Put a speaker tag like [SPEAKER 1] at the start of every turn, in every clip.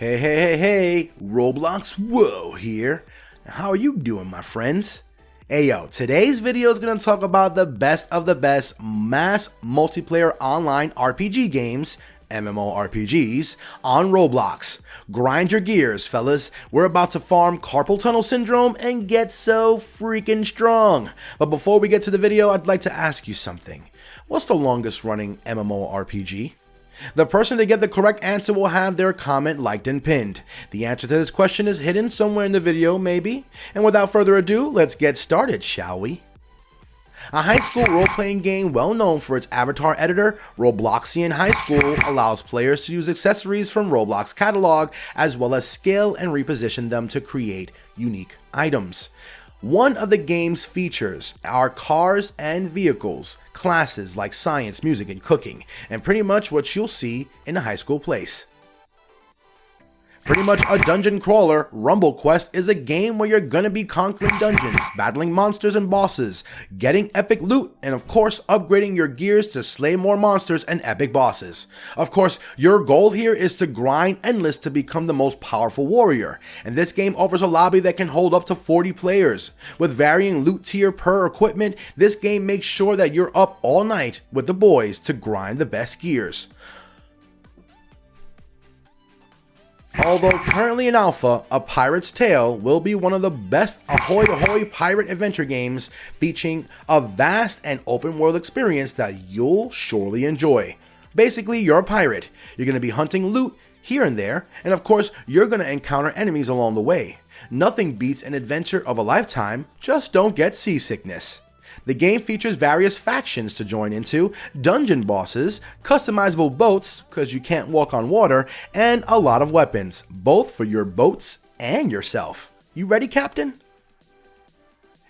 [SPEAKER 1] Hey, Roblox Woah here. How are you doing, my friends? Hey yo, today's video is going to talk about the best mass multiplayer online RPG games, MMORPGs, on Roblox. Grind your gears, fellas. We're about to farm carpal tunnel syndrome and get so freaking strong. But before we get to the video, I'd like to ask you something. What's the longest running MMORPG? The person to get the correct answer will have their comment liked and pinned. The answer to this question is hidden somewhere in the video, maybe. And without further ado, let's get started, shall we? A high school role-playing game well known for its avatar editor, Robloxian High School allows players to use accessories from Roblox catalog as well as scale and reposition them to create unique items. One of the game's features are cars and vehicles, classes like science, music, and cooking, and pretty much what you'll see in a high school place. Pretty much a dungeon crawler, Rumble Quest is a game where you're gonna be conquering dungeons, battling monsters and bosses, getting epic loot, and of course upgrading your gears to slay more monsters and epic bosses. Of course, your goal here is to grind endless to become the most powerful warrior, and this game offers a lobby that can hold up to 40 players. With varying loot tier per equipment, this game makes sure that you're up all night with the boys to grind the best gears. Although currently in alpha, A Pirate's Tale will be one of the best ahoy ahoy pirate adventure games, featuring a vast and open world experience that you'll surely enjoy. Basically, you're a pirate, you're going to be hunting loot here and there, and of course, you're going to encounter enemies along the way. Nothing beats an adventure of a lifetime, just don't get seasickness. The game features various factions to join into, dungeon bosses, customizable boats, because you can't walk on water, and a lot of weapons, both for your boats and yourself. You ready, Captain?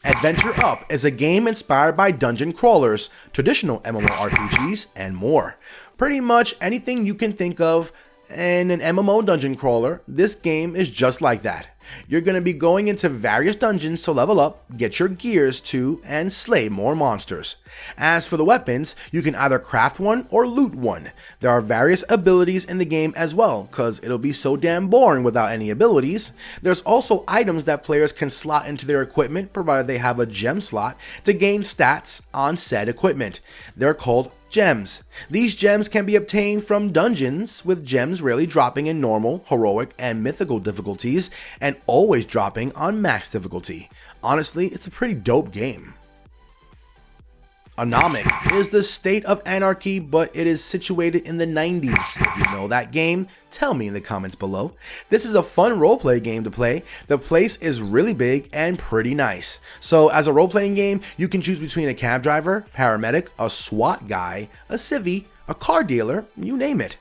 [SPEAKER 1] Adventure Up is a game inspired by dungeon crawlers, traditional MMORPGs, and more. Pretty much anything you can think of in an MMO dungeon crawler, this game is just like that. You're going to be going into various dungeons to level up, get your gears to, and slay more monsters. As for the weapons, you can either craft one or loot one. There are various abilities in the game as well, cause it'll be so damn boring without any abilities. There's also items that players can slot into their equipment, provided they have a gem slot, to gain stats on said equipment. They're called gems. These gems can be obtained from dungeons, with gems rarely dropping in normal, heroic, and mythical difficulties, and always dropping on max difficulty. Honestly, it's a pretty dope game. Anomic is the state of anarchy, but it is situated in the 90s. If you know that game, tell me in the comments below. This is a fun roleplay game to play. The place is really big and pretty nice. So as a roleplaying game, you can choose between a cab driver, paramedic, a SWAT guy, a civvy, a car dealer, you name it.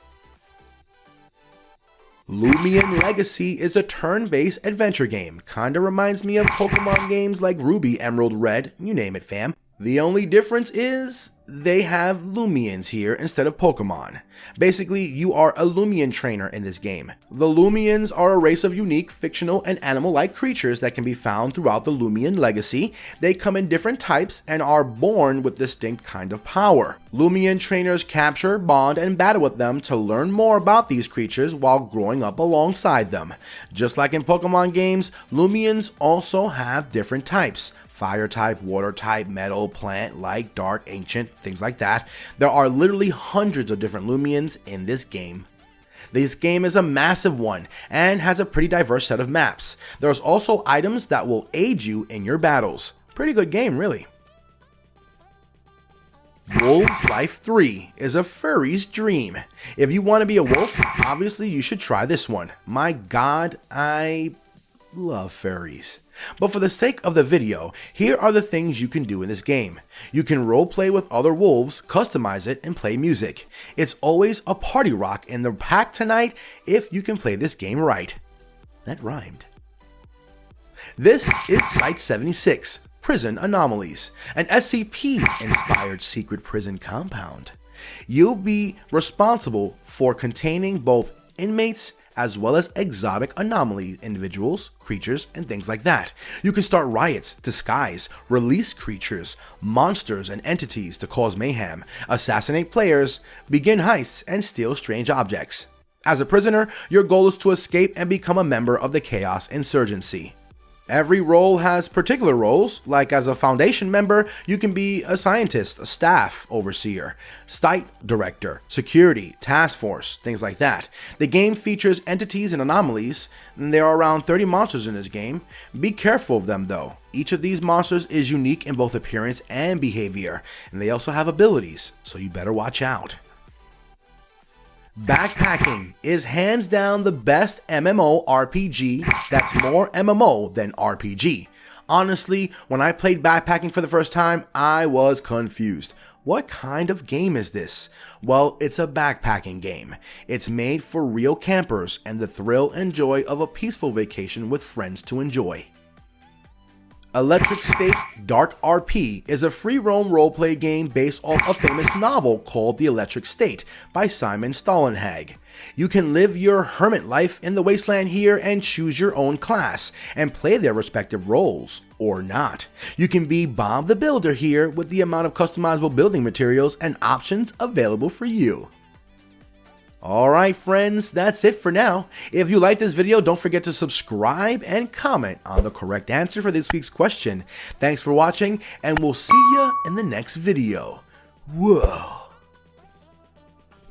[SPEAKER 1] Lumion Legacy is a turn-based adventure game. Kinda reminds me of Pokemon games like Ruby, Emerald, Red, you name it, fam. The only difference is they have Lumions here instead of Pokemon. Basically, you are a Lumion trainer in this game. The Lumions are a race of unique, fictional, and animal-like creatures that can be found throughout the Lumion Legacy. They come in different types and are born with distinct kind of power. Lumion trainers capture, bond, and battle with them to learn more about these creatures while growing up alongside them. Just like in Pokemon games, Lumions also have different types. Fire type, water type, metal, plant, light, dark, ancient, things like that. There are literally hundreds of different Lumions in this game. This game is a massive one and has a pretty diverse set of maps. There's also items that will aid you in your battles. Pretty good game, really. Wolf's Life 3 is a furry's dream. If you want to be a wolf, obviously you should try this one. My god, I love furries. But for the sake of the video, here are the things you can do in this game. You can roleplay with other wolves, customize it, and play music. It's always a party rock in the pack tonight if you can play this game right. That rhymed. This is Site 76, Prison Anomalies, an SCP-inspired secret prison compound. You'll be responsible for containing both inmates as well as exotic anomaly individuals, creatures, and things like that. You can start riots, disguise, release creatures, monsters, and entities to cause mayhem, assassinate players, begin heists, and steal strange objects. As a prisoner, your goal is to escape and become a member of the Chaos Insurgency. Every role has particular roles, like as a Foundation member, you can be a scientist, a staff overseer, site director, security, task force, things like that. The game features entities and anomalies, and there are around 30 monsters in this game. Be careful of them though. Each of these monsters is unique in both appearance and behavior, and they also have abilities, so you better watch out. Backpacking is hands down the best MMORPG that's more MMO than RPG. Honestly, when I played backpacking for the first time, I was confused. What kind of game is this? Well, it's a backpacking game. It's made for real campers and the thrill and joy of a peaceful vacation with friends to enjoy. Electric State Dark RP is a free-roam roleplay game based off a famous novel called The Electric State by Simon Stollenhag. You can live your hermit life in the wasteland here and choose your own class and play their respective roles, or not. You can be Bob the Builder here with the amount of customizable building materials and options available for you. Alright friends, that's it for now. If you liked this video, don't forget to subscribe and comment on the correct answer for this week's question. Thanks for watching, and we'll see ya in the next video. Whoa.